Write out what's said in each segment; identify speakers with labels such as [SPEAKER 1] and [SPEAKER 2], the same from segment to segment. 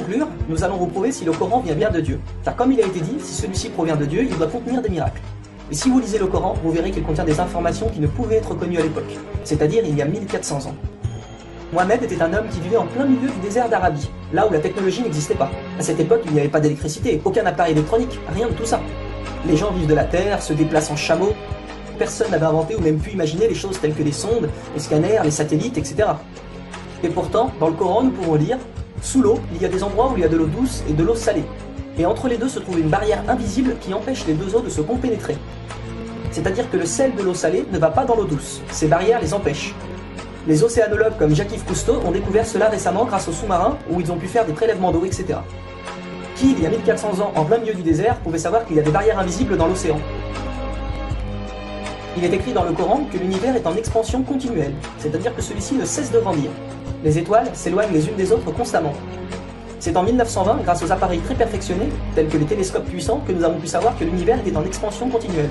[SPEAKER 1] conclure, nous allons vous prouver si le Coran vient bien de Dieu. Car comme il a été dit, si celui-ci provient de Dieu, il doit contenir des miracles. Et si vous lisez le Coran, vous verrez qu'il contient des informations qui ne pouvaient être connues à l'époque, c'est-à-dire il y a 1400 ans. Mohamed était un homme qui vivait en plein milieu du désert d'Arabie, là où la technologie n'existait pas. À cette époque, il n'y avait pas d'électricité, aucun appareil électronique, rien de tout ça. Les gens vivent de la terre, se déplacent en chameau. Personne n'avait inventé ou même pu imaginer les choses telles que les sondes, les scanners, les satellites, etc. Et pourtant, dans le Coran, nous pouvons lire « Sous l'eau, il y a des endroits où il y a de l'eau douce et de l'eau salée. Et entre les deux se trouve une barrière invisible qui empêche les deux eaux de se compénétrer. C'est-à-dire que le sel de l'eau salée ne va pas dans l'eau douce. Ces barrières les empêchent. Les océanologues comme Jacques-Yves Cousteau ont découvert cela récemment grâce aux sous-marins où ils ont pu faire des prélèvements d'eau, etc. Qui, il y a 1400 ans, en plein milieu du désert, pouvait savoir qu'il y a des barrières invisibles dans l'océan? Il est écrit dans le Coran que l'univers est en expansion continuelle, c'est-à-dire que celui-ci ne cesse de grandir. Les étoiles s'éloignent les unes des autres constamment. C'est en 1920, grâce aux appareils très perfectionnés, tels que les télescopes puissants, que nous avons pu savoir que l'univers était en expansion continuelle.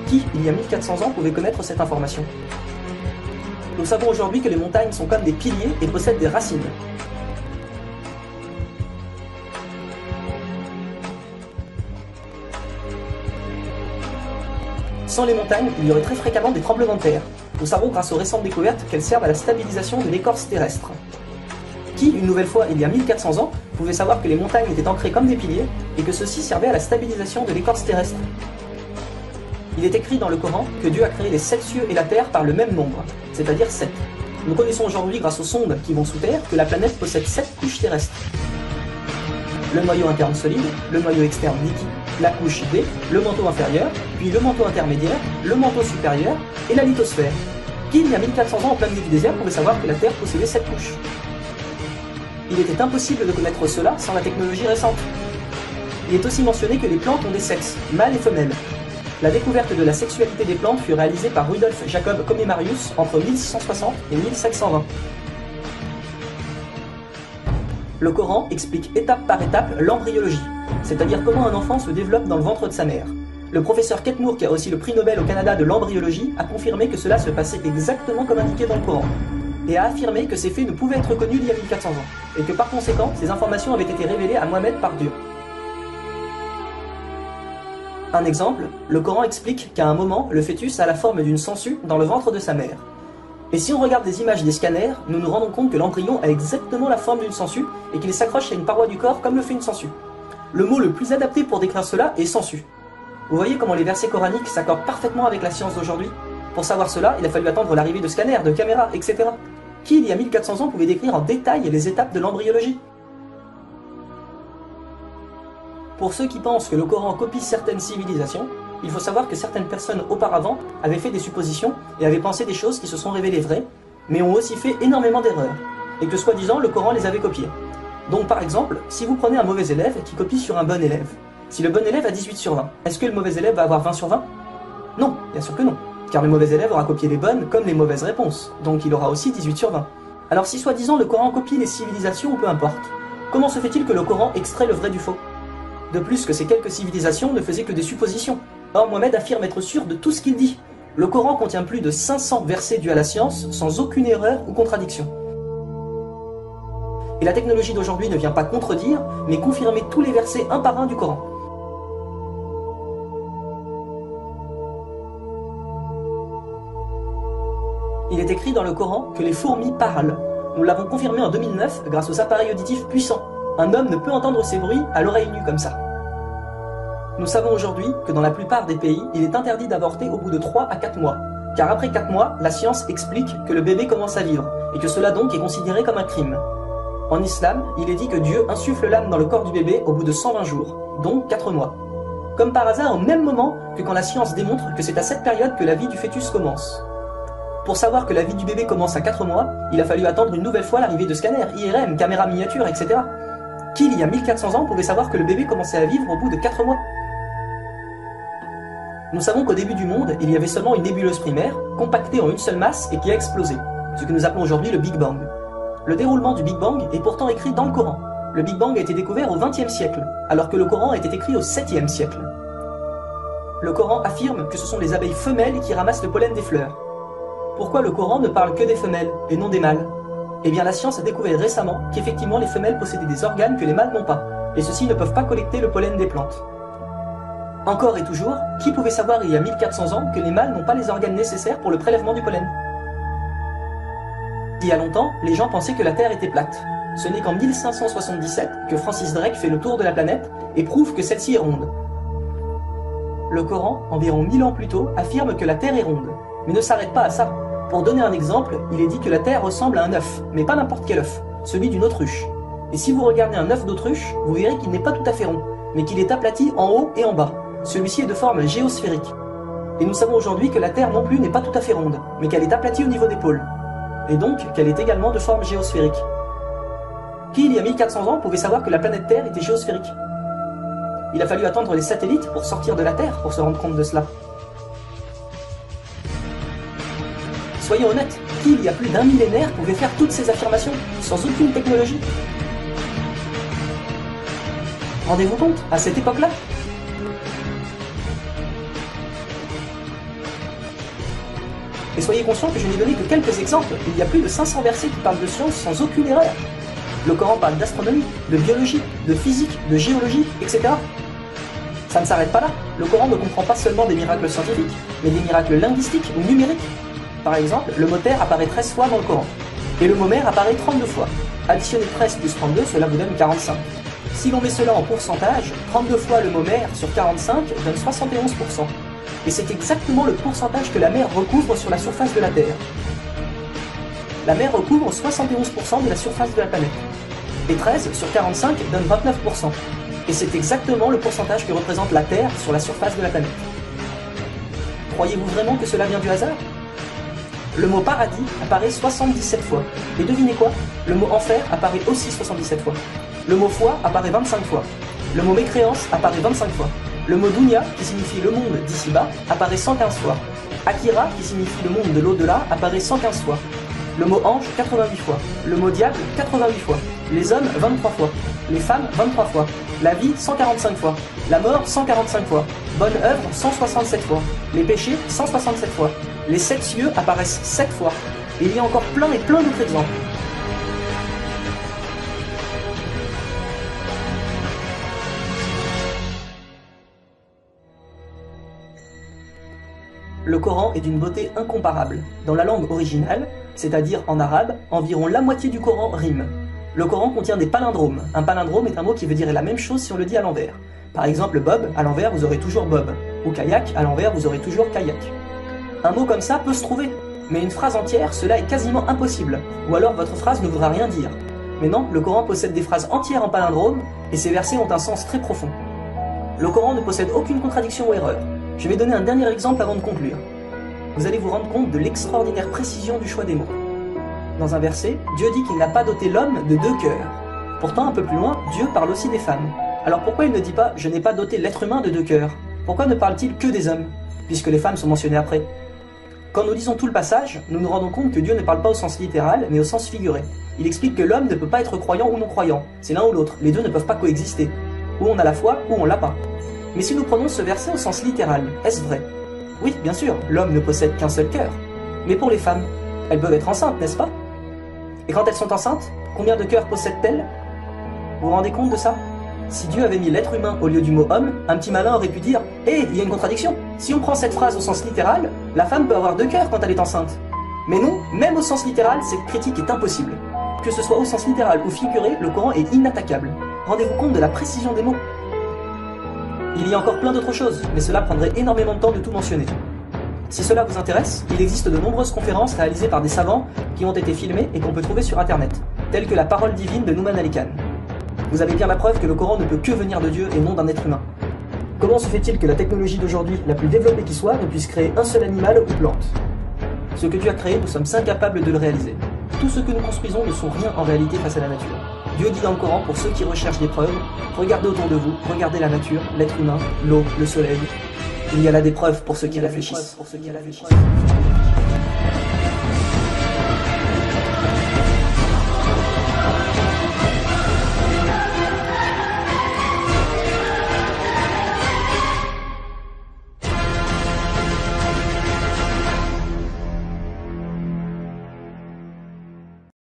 [SPEAKER 1] Qui, il y a 1400 ans, pouvait connaître cette information? Nous savons aujourd'hui que les montagnes sont comme des piliers et possèdent des racines. Sans les montagnes, il y aurait très fréquemment des tremblements de terre. Nous savons grâce aux récentes découvertes qu'elles servent à la stabilisation de l'écorce terrestre. Qui, une nouvelle fois, il y a 1400 ans, pouvait savoir que les montagnes étaient ancrées comme des piliers et que ceci servait à la stabilisation de l'écorce terrestre? Il est écrit dans le Coran que Dieu a créé les 7 cieux et la terre par le même nombre, c'est-à-dire 7. Nous connaissons aujourd'hui grâce aux sondes qui vont sous terre que la planète possède 7 couches terrestres. Le noyau interne solide, le noyau externe liquide, la couche D, le manteau inférieur, puis le manteau intermédiaire, le manteau supérieur et la lithosphère. Qui, il y a 1400 ans en plein milieu du désert, pouvait savoir que la Terre possédait 7 couches? Il était impossible de connaître cela sans la technologie récente. Il est aussi mentionné que les plantes ont des sexes, mâles et femelles. La découverte de la sexualité des plantes fut réalisée par Rudolf Jacob Comé-Marius entre 1660 et 1720. Le Coran explique étape par étape l'embryologie, c'est-à-dire comment un enfant se développe dans le ventre de sa mère. Le professeur Ketmour, qui a aussi le prix Nobel au Canada de l'embryologie, a confirmé que cela se passait exactement comme indiqué dans le Coran, et a affirmé que ces faits ne pouvaient être connus il y a 1400 ans, et que par conséquent, ces informations avaient été révélées à Mohamed par Dieu. Un exemple, le Coran explique qu'à un moment, le fœtus a la forme d'une sangsue dans le ventre de sa mère. Et si on regarde des images des scanners, nous nous rendons compte que l'embryon a exactement la forme d'une sangsue et qu'il s'accroche à une paroi du corps comme le fait une sangsue. Le mot le plus adapté pour décrire cela est sangsue. Vous voyez comment les versets coraniques s'accordent parfaitement avec la science d'aujourd'hui? Pour savoir cela, il a fallu attendre l'arrivée de scanners, de caméras, etc. Qui, il y a 1400 ans, pouvait décrire en détail les étapes de l'embryologie? Pour ceux qui pensent que le Coran copie certaines civilisations, il faut savoir que certaines personnes auparavant avaient fait des suppositions et avaient pensé des choses qui se sont révélées vraies, mais ont aussi fait énormément d'erreurs, et que soi-disant le Coran les avait copiées. Donc par exemple, si vous prenez un mauvais élève qui copie sur un bon élève, si le bon élève a 18 sur 20, est-ce que le mauvais élève va avoir 20 sur 20? Non, bien sûr que non, car le mauvais élève aura copié les bonnes comme les mauvaises réponses, donc il aura aussi 18 sur 20. Alors si soi-disant le Coran copie les civilisations ou peu importe, comment se fait-il que le Coran extrait le vrai du faux? De plus que ces quelques civilisations ne faisaient que des suppositions. Or Mohamed affirme être sûr de tout ce qu'il dit. Le Coran contient plus de 500 versets dus à la science, sans aucune erreur ou contradiction. Et la technologie d'aujourd'hui ne vient pas contredire, mais confirmer tous les versets un par un du Coran. Il est écrit dans le Coran que les fourmis parlent. Nous l'avons confirmé en 2009 grâce aux appareils auditifs puissants. Un homme ne peut entendre ces bruits à l'oreille nue comme ça. Nous savons aujourd'hui que dans la plupart des pays, il est interdit d'avorter au bout de 3 à 4 mois. Car après 4 mois, la science explique que le bébé commence à vivre, et que cela donc est considéré comme un crime. En islam, il est dit que Dieu insuffle l'âme dans le corps du bébé au bout de 120 jours, donc 4 mois. Comme par hasard au même moment que quand la science démontre que c'est à cette période que la vie du fœtus commence. Pour savoir que la vie du bébé commence à 4 mois, il a fallu attendre une nouvelle fois l'arrivée de scanners, IRM, caméras miniatures, etc. Qui, il y a 1400 ans, pouvait savoir que le bébé commençait à vivre au bout de 4 mois? Nous savons qu'au début du monde, il y avait seulement une nébuleuse primaire, compactée en une seule masse et qui a explosé, ce que nous appelons aujourd'hui le Big Bang. Le déroulement du Big Bang est pourtant écrit dans le Coran. Le Big Bang a été découvert au XXe siècle, alors que le Coran a été écrit au 7e siècle. Le Coran affirme que ce sont les abeilles femelles qui ramassent le pollen des fleurs. Pourquoi le Coran ne parle que des femelles et non des mâles? Eh bien la science a découvert récemment qu'effectivement les femelles possédaient des organes que les mâles n'ont pas, et ceux-ci ne peuvent pas collecter le pollen des plantes. Encore et toujours, qui pouvait savoir il y a 1400 ans que les mâles n'ont pas les organes nécessaires pour le prélèvement du pollen? Il y a longtemps, les gens pensaient que la Terre était plate. Ce n'est qu'en 1577 que Francis Drake fait le tour de la planète et prouve que celle-ci est ronde. Le Coran, environ 1000 ans plus tôt, affirme que la Terre est ronde, mais ne s'arrête pas à ça. Pour donner un exemple, il est dit que la Terre ressemble à un œuf, mais pas n'importe quel œuf, celui d'une autruche. Et si vous regardez un œuf d'autruche, vous verrez qu'il n'est pas tout à fait rond, mais qu'il est aplati en haut et en bas. Celui-ci est de forme géosphérique. Et nous savons aujourd'hui que la Terre non plus n'est pas tout à fait ronde, mais qu'elle est aplatie au niveau des pôles. Et donc qu'elle est également de forme géosphérique. Qui, il y a 1400 ans, pouvait savoir que la planète Terre était géosphérique? Il a fallu attendre les satellites pour sortir de la Terre pour se rendre compte de cela. Soyons honnêtes, qui, il y a plus d'un millénaire, pouvait faire toutes ces affirmations, sans aucune technologie? Rendez-vous compte, à cette époque-là? Et soyez conscients que je n'ai donné que quelques exemples, il y a plus de 500 versets qui parlent de science sans aucune erreur. Le Coran parle d'astronomie, de biologie, de physique, de géologie, etc. Ça ne s'arrête pas là, le Coran ne comprend pas seulement des miracles scientifiques, mais des miracles linguistiques ou numériques. Par exemple, le mot terre apparaît 13 fois dans le Coran, et le mot mer apparaît 32 fois. Additionner 13 plus 32, cela vous donne 45. Si l'on met cela en pourcentage, 32 fois le mot mer sur 45 donne 71%. Et c'est exactement le pourcentage que la mer recouvre sur la surface de la Terre. La mer recouvre 71% de la surface de la planète. Et 13 sur 45 donne 29%. Et c'est exactement le pourcentage que représente la Terre sur la surface de la planète. Croyez-vous vraiment que cela vient du hasard? Le mot paradis apparaît 77 fois. Et devinez quoi? Le mot enfer apparaît aussi 77 fois. Le mot foi apparaît 25 fois. Le mot mécréance apparaît 25 fois. Le mot dunya, qui signifie le monde d'ici-bas, apparaît 115 fois. Akira, qui signifie le monde de l'au-delà, apparaît 115 fois. Le mot ange, 88 fois. Le mot diable, 88 fois. Les hommes, 23 fois. Les femmes, 23 fois. La vie, 145 fois. La mort, 145 fois. Bonne œuvre, 167 fois. Les péchés, 167 fois. Les 7 cieux apparaissent 7 fois. Et il y a encore plein et plein d'autres exemples. Le Coran est d'une beauté incomparable. Dans la langue originale, c'est-à-dire en arabe, environ la moitié du Coran rime. Le Coran contient des palindromes. Un palindrome est un mot qui veut dire la même chose si on le dit à l'envers. Par exemple, Bob, à l'envers, vous aurez toujours Bob. Ou kayak, à l'envers, vous aurez toujours kayak. Un mot comme ça peut se trouver, mais une phrase entière, cela est quasiment impossible. Ou alors votre phrase ne voudra rien dire. Mais non, le Coran possède des phrases entières en palindrome, et ces versets ont un sens très profond. Le Coran ne possède aucune contradiction ou erreur. Je vais donner un dernier exemple avant de conclure. Vous allez vous rendre compte de l'extraordinaire précision du choix des mots. Dans un verset, Dieu dit qu'il n'a pas doté l'homme de 2 cœurs. Pourtant, un peu plus loin, Dieu parle aussi des femmes. Alors pourquoi il ne dit pas « je n'ai pas doté l'être humain de 2 cœurs » ? Pourquoi ne parle-t-il que des hommes, puisque les femmes sont mentionnées après? Quand nous lisons tout le passage, nous nous rendons compte que Dieu ne parle pas au sens littéral, mais au sens figuré. Il explique que l'homme ne peut pas être croyant ou non-croyant. C'est l'un ou l'autre, les deux ne peuvent pas coexister. Ou on a la foi, ou on l'a pas. Mais si nous prenons ce verset au sens littéral, est-ce vrai? Oui, bien sûr, l'homme ne possède qu'un seul cœur. Mais pour les femmes, elles peuvent être enceintes, n'est-ce pas? Et quand elles sont enceintes, combien de cœurs possèdent-elles? Vous vous rendez compte de ça? Si Dieu avait mis l'être humain au lieu du mot homme, un petit malin aurait pu dire « Hé, il y a une contradiction. Si on prend cette phrase au sens littéral, la femme peut avoir 2 cœurs quand elle est enceinte. » Mais non, même au sens littéral, cette critique est impossible. Que ce soit au sens littéral ou figuré, le Coran est inattaquable. Rendez-vous compte de la précision des mots. Il y a encore plein d'autres choses, mais cela prendrait énormément de temps de tout mentionner. Si cela vous intéresse, il existe de nombreuses conférences réalisées par des savants qui ont été filmées et qu'on peut trouver sur internet, telles que la parole divine de Nouman Ali Khan. Vous avez bien la preuve que le Coran ne peut que venir de Dieu et non d'un être humain. Comment se fait-il que la technologie d'aujourd'hui, la plus développée qui soit, ne puisse créer un seul animal ou plante? Ce que Dieu a créé, nous sommes incapables de le réaliser. Tout ce que nous construisons ne sont rien en réalité face à la nature. Dieu dit dans le Coran, pour ceux qui recherchent des preuves, regardez autour de vous, regardez la nature, l'être humain, l'eau, le soleil. Il y a là des preuves pour ceux qui réfléchissent.